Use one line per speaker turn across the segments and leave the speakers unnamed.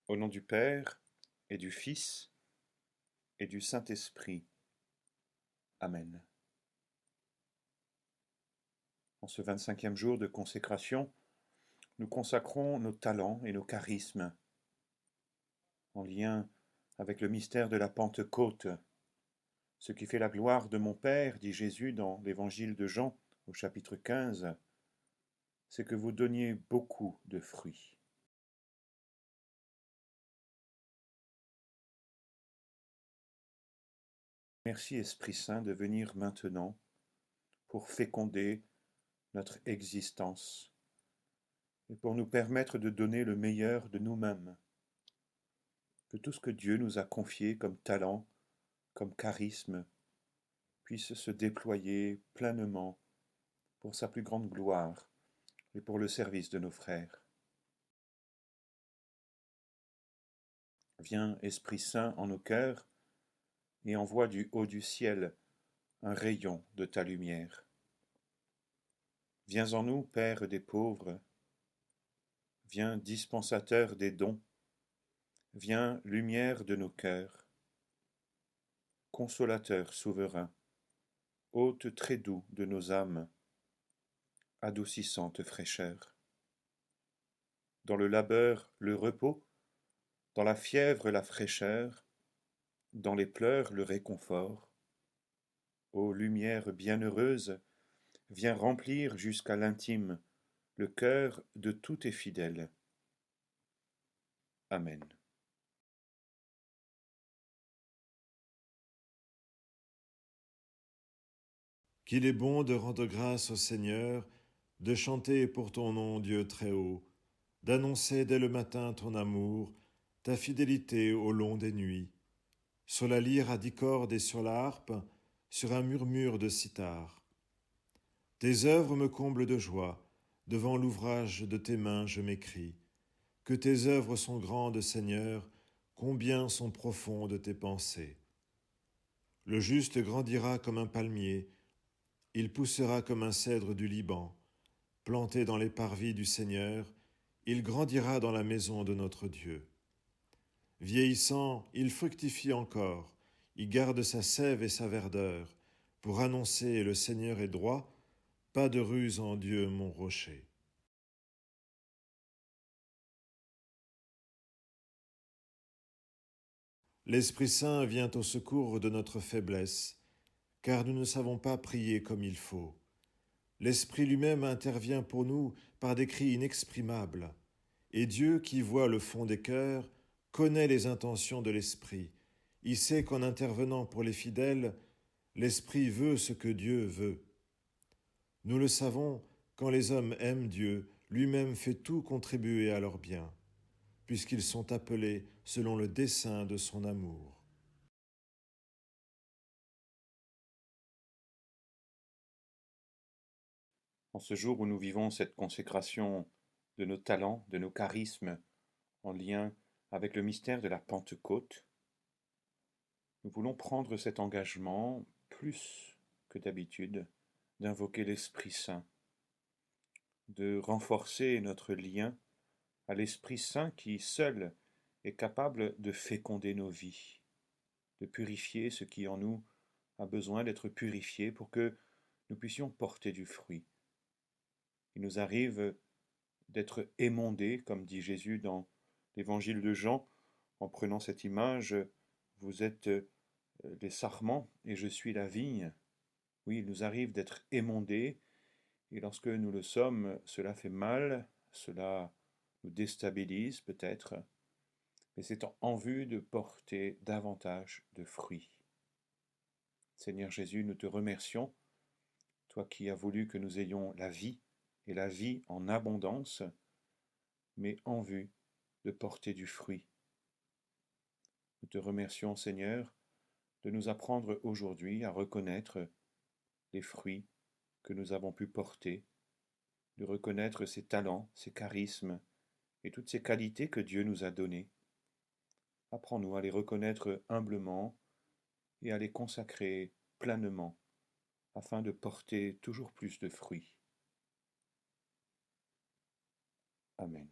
Au nom du Père, et du Fils, et du Saint-Esprit. Amen. En ce 25e jour de consécration, nous consacrons nos talents et nos charismes, en lien avec le mystère de la Pentecôte. Ce qui fait la gloire de mon Père, dit Jésus dans l'Évangile de Jean, au chapitre 15, c'est que vous donniez beaucoup de fruits. Merci Esprit Saint de venir maintenant pour féconder notre existence et pour nous permettre de donner le meilleur de nous-mêmes. Que tout ce que Dieu nous a confié comme talent, comme charisme, puisse se déployer pleinement pour sa plus grande gloire et pour le service de nos frères. Viens, Esprit Saint, en nos cœurs et envoie du haut du ciel un rayon de ta lumière. Viens en nous, Père des pauvres, viens, dispensateur des dons, viens, lumière de nos cœurs, consolateur souverain, hôte très doux de nos âmes, adoucissante fraîcheur. Dans le labeur, le repos, dans la fièvre, la fraîcheur, dans les pleurs, le réconfort. Ô lumière bienheureuse, viens remplir jusqu'à l'intime le cœur de tous tes fidèles. Amen.
Qu'il est bon de rendre grâce au Seigneur, de chanter pour ton nom, Dieu très haut, d'annoncer dès le matin ton amour, ta fidélité au long des nuits. Sur la lyre à 10 cordes et sur la harpe, sur un murmure de cithare. Tes œuvres me comblent de joie, devant l'ouvrage de tes mains je m'écrie. Que tes œuvres sont grandes, Seigneur, combien sont profondes tes pensées. Le juste grandira comme un palmier, il poussera comme un cèdre du Liban. Planté dans les parvis du Seigneur, il grandira dans la maison de notre Dieu. Vieillissant, il fructifie encore, il garde sa sève et sa verdeur, pour annoncer le Seigneur est droit, pas de ruse en Dieu mon rocher. L'Esprit Saint vient au secours de notre faiblesse, car nous ne savons pas prier comme il faut. L'Esprit lui-même intervient pour nous par des cris inexprimables. Et Dieu, qui voit le fond des cœurs, connaît les intentions de l'Esprit. Il sait qu'en intervenant pour les fidèles, l'Esprit veut ce que Dieu veut. Nous le savons, quand les hommes aiment Dieu, lui-même fait tout contribuer à leur bien, puisqu'ils sont appelés selon le dessein de son amour.
En ce jour où nous vivons cette consécration de nos talents, de nos charismes, en lien avec le mystère de la Pentecôte, nous voulons prendre cet engagement, plus que d'habitude, d'invoquer l'Esprit Saint, de renforcer notre lien à l'Esprit Saint qui, seul, est capable de féconder nos vies, de purifier ce qui en nous a besoin d'être purifié pour que nous puissions porter du fruit. Il nous arrive d'être émondés, comme dit Jésus dans l'Évangile de Jean, en prenant cette image, vous êtes les sarments et je suis la vigne. Oui, il nous arrive d'être émondés, et lorsque nous le sommes, cela fait mal, cela nous déstabilise peut-être, mais c'est en vue de porter davantage de fruits. Seigneur Jésus, nous te remercions, toi qui as voulu que nous ayons la vie, et la vie en abondance, mais en vue de porter du fruit. Nous te remercions, Seigneur, de nous apprendre aujourd'hui à reconnaître les fruits que nous avons pu porter, de reconnaître ces talents, ces charismes et toutes ces qualités que Dieu nous a données. Apprends-nous à les reconnaître humblement et à les consacrer pleinement afin de porter toujours plus de fruits. Amen.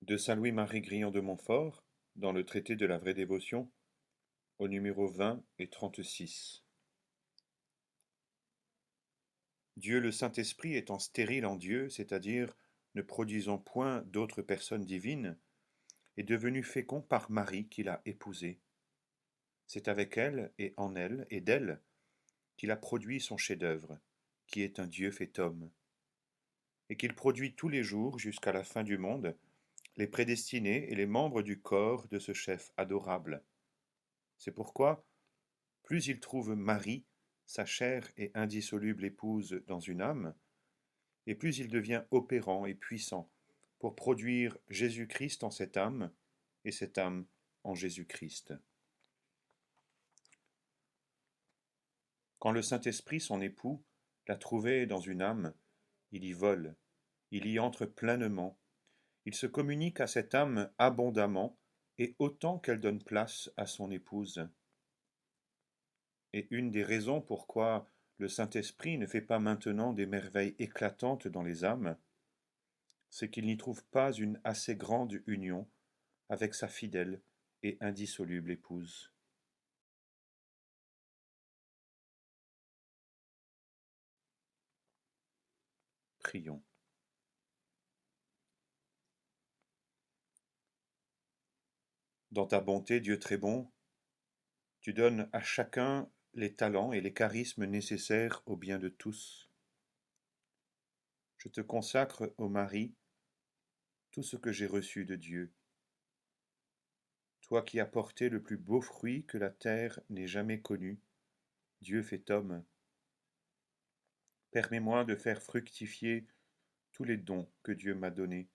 de Saint Louis-Marie Grillon de Montfort, dans le traité de la vraie dévotion, au numéro 20 et 36. Dieu le Saint-Esprit étant stérile en Dieu, c'est-à-dire ne produisant point d'autres personnes divines, est devenu fécond par Marie qu'il a épousée. C'est avec elle et en elle et d'elle qu'il a produit son chef-d'œuvre, qui est un Dieu fait homme, et qu'il produit tous les jours jusqu'à la fin du monde les prédestinés et les membres du corps de ce chef adorable. C'est pourquoi, plus il trouve Marie, sa chère et indissoluble épouse, dans une âme, et plus il devient opérant et puissant pour produire Jésus-Christ en cette âme, et cette âme en Jésus-Christ. Quand le Saint-Esprit, son époux, l'a trouvé dans une âme, il y vole, il y entre pleinement, il se communique à cette âme abondamment et autant qu'elle donne place à son épouse. Et une des raisons pourquoi le Saint-Esprit ne fait pas maintenant des merveilles éclatantes dans les âmes, c'est qu'il n'y trouve pas une assez grande union avec sa fidèle et indissoluble épouse. Prions. Dans ta bonté, Dieu très bon, tu donnes à chacun les talents et les charismes nécessaires au bien de tous. Je te consacre, ô Marie, tout ce que j'ai reçu de Dieu. Toi qui as porté le plus beau fruit que la terre n'ait jamais connu, Dieu fait homme. Permets-moi de faire fructifier tous les dons que Dieu m'a donnés.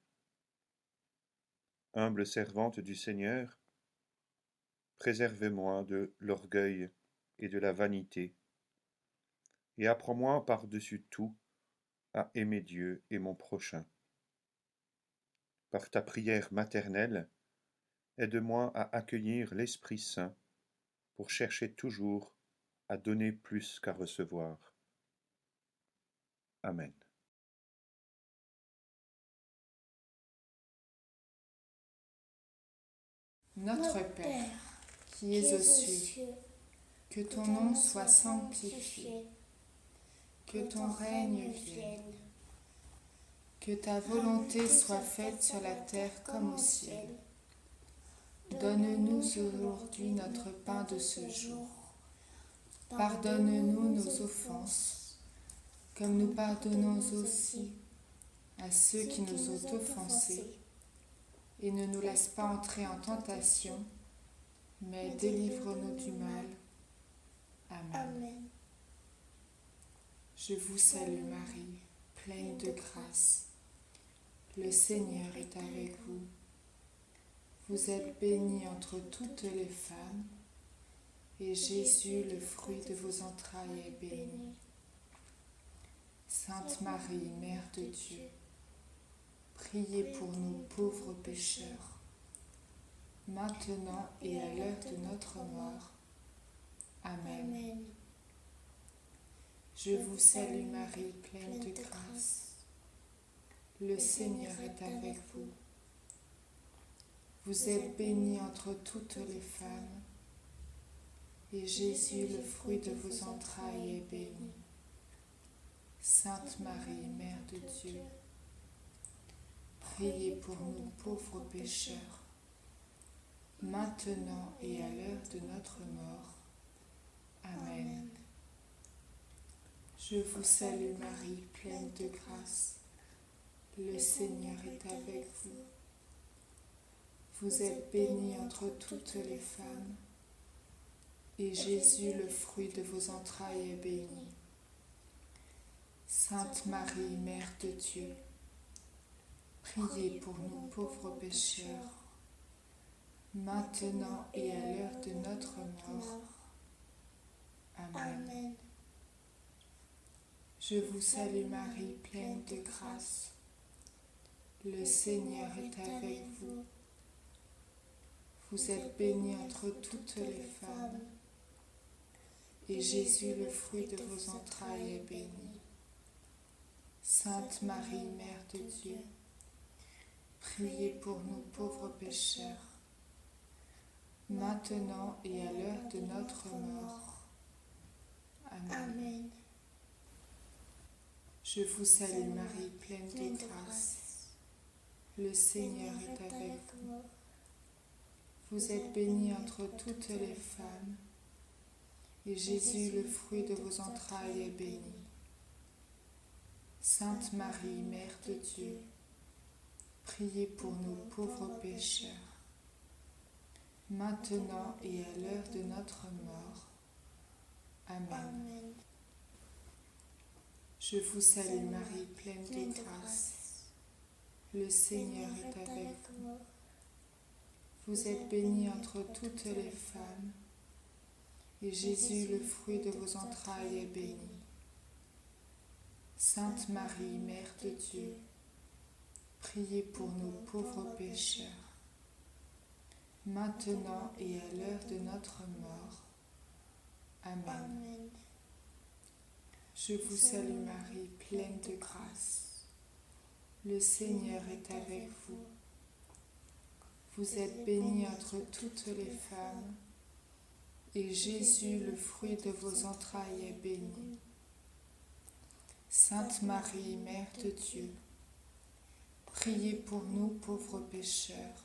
Humble servante du Seigneur, préservez-moi de l'orgueil et de la vanité, et apprends-moi par-dessus tout à aimer Dieu et mon prochain. Par ta prière maternelle, aide-moi à accueillir l'Esprit Saint pour chercher toujours à donner plus qu'à recevoir. Amen.
Notre Père, qui es aux cieux, que ton nom soit sanctifié, que ton règne vienne, que ta volonté soit faite sur la terre comme au ciel. Donne-nous aujourd'hui notre pain de ce jour. Pardonne-nous nos offenses, comme nous pardonnons aussi à ceux qui nous ont offensés. Et ne nous laisse pas entrer en tentation, mais délivre-nous du mal. Amen. Je vous salue Marie, pleine de grâce. Le Seigneur est avec vous. Vous êtes bénie entre toutes les femmes, et Jésus, le fruit de vos entrailles, est béni. Sainte Marie, Mère de Dieu, priez pour nous pauvres pécheurs, maintenant et à l'heure de notre mort. Amen. Je vous salue Marie, pleine de grâce. Le Seigneur est avec vous. Vous êtes bénie entre toutes les femmes, et Jésus, le fruit de vos entrailles, est béni. Sainte Marie, Mère de Dieu, priez pour nous pauvres pécheurs, maintenant et à l'heure de notre mort. Amen. Je vous salue Marie, pleine de grâce. Le Seigneur est avec vous. Vous êtes bénie entre toutes les femmes, et Jésus, le fruit de vos entrailles, est béni. Sainte Marie, Mère de Dieu, priez pour nous pauvres pécheurs, maintenant et à l'heure de notre mort. Amen. Je vous salue Marie, pleine de grâce. Le Seigneur est avec vous. Vous êtes bénie entre toutes les femmes, et Jésus, le fruit de vos entrailles, est béni. Sainte Marie, Mère de Dieu, priez pour nous pauvres pécheurs, maintenant et à l'heure de notre mort. Amen. Je vous salue Marie, pleine de grâce. Le Seigneur est avec vous. Vous êtes bénie entre toutes les femmes, et Jésus, le fruit de vos entrailles, est béni. Sainte Marie, Mère de Dieu, priez pour nous pauvres pécheurs, maintenant et à l'heure de notre mort. Amen. Je vous salue Marie, pleine de grâce. Le Seigneur est avec vous. Vous êtes bénie entre toutes les femmes, et Jésus, le fruit de vos entrailles, est béni. Sainte Marie, Mère de Dieu, priez pour nous pauvres pécheurs, maintenant et à l'heure de notre mort. Amen. Je vous salue Marie, pleine de grâce. Le Seigneur est avec vous. Vous êtes bénie entre toutes les femmes, et Jésus, le fruit de vos entrailles, est béni. Sainte Marie, Mère de Dieu, priez pour nous pauvres pécheurs,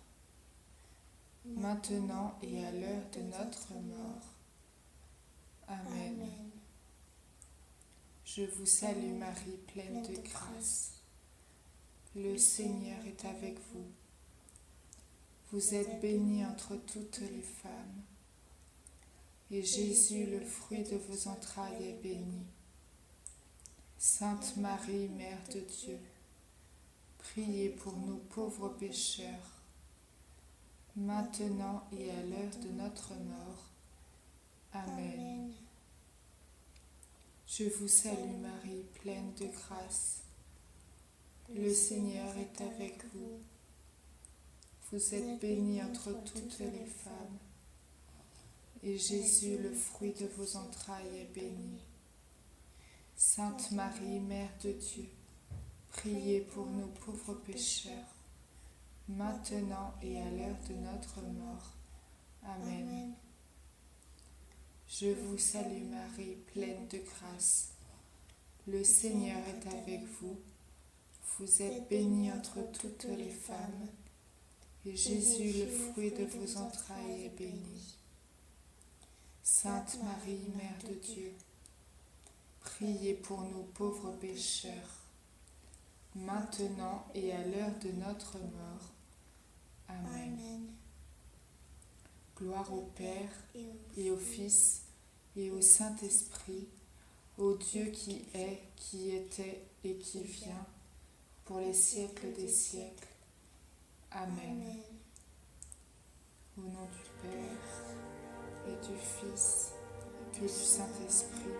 maintenant et à l'heure de notre mort. Amen. Je vous salue Marie, pleine de grâce. Le Seigneur est avec vous. Vous êtes bénie entre toutes les femmes, et Jésus, le fruit de vos entrailles, est béni. Sainte Marie, Mère de Dieu, priez pour nous pauvres pécheurs, maintenant et à l'heure de notre mort. Amen. Je vous salue Marie, pleine de grâce. Le Seigneur est avec vous. Vous êtes bénie entre toutes les femmes, et Jésus, le fruit de vos entrailles, est béni. Sainte Marie, Mère de Dieu, priez pour nous pauvres pécheurs, maintenant et à l'heure de notre mort. Amen. Je vous salue Marie, pleine de grâce. Le Seigneur est avec vous. Vous êtes bénie entre toutes les femmes, et Jésus, le fruit de vos entrailles, est béni. Sainte Marie, Mère de Dieu, priez pour nous pauvres pécheurs, maintenant et à l'heure de notre mort. Amen. Gloire au Père et au Fils et au Saint-Esprit, au Dieu qui est, qui était et qui vient, pour les siècles des siècles. Amen. Au nom du Père et du Fils et du Saint-Esprit.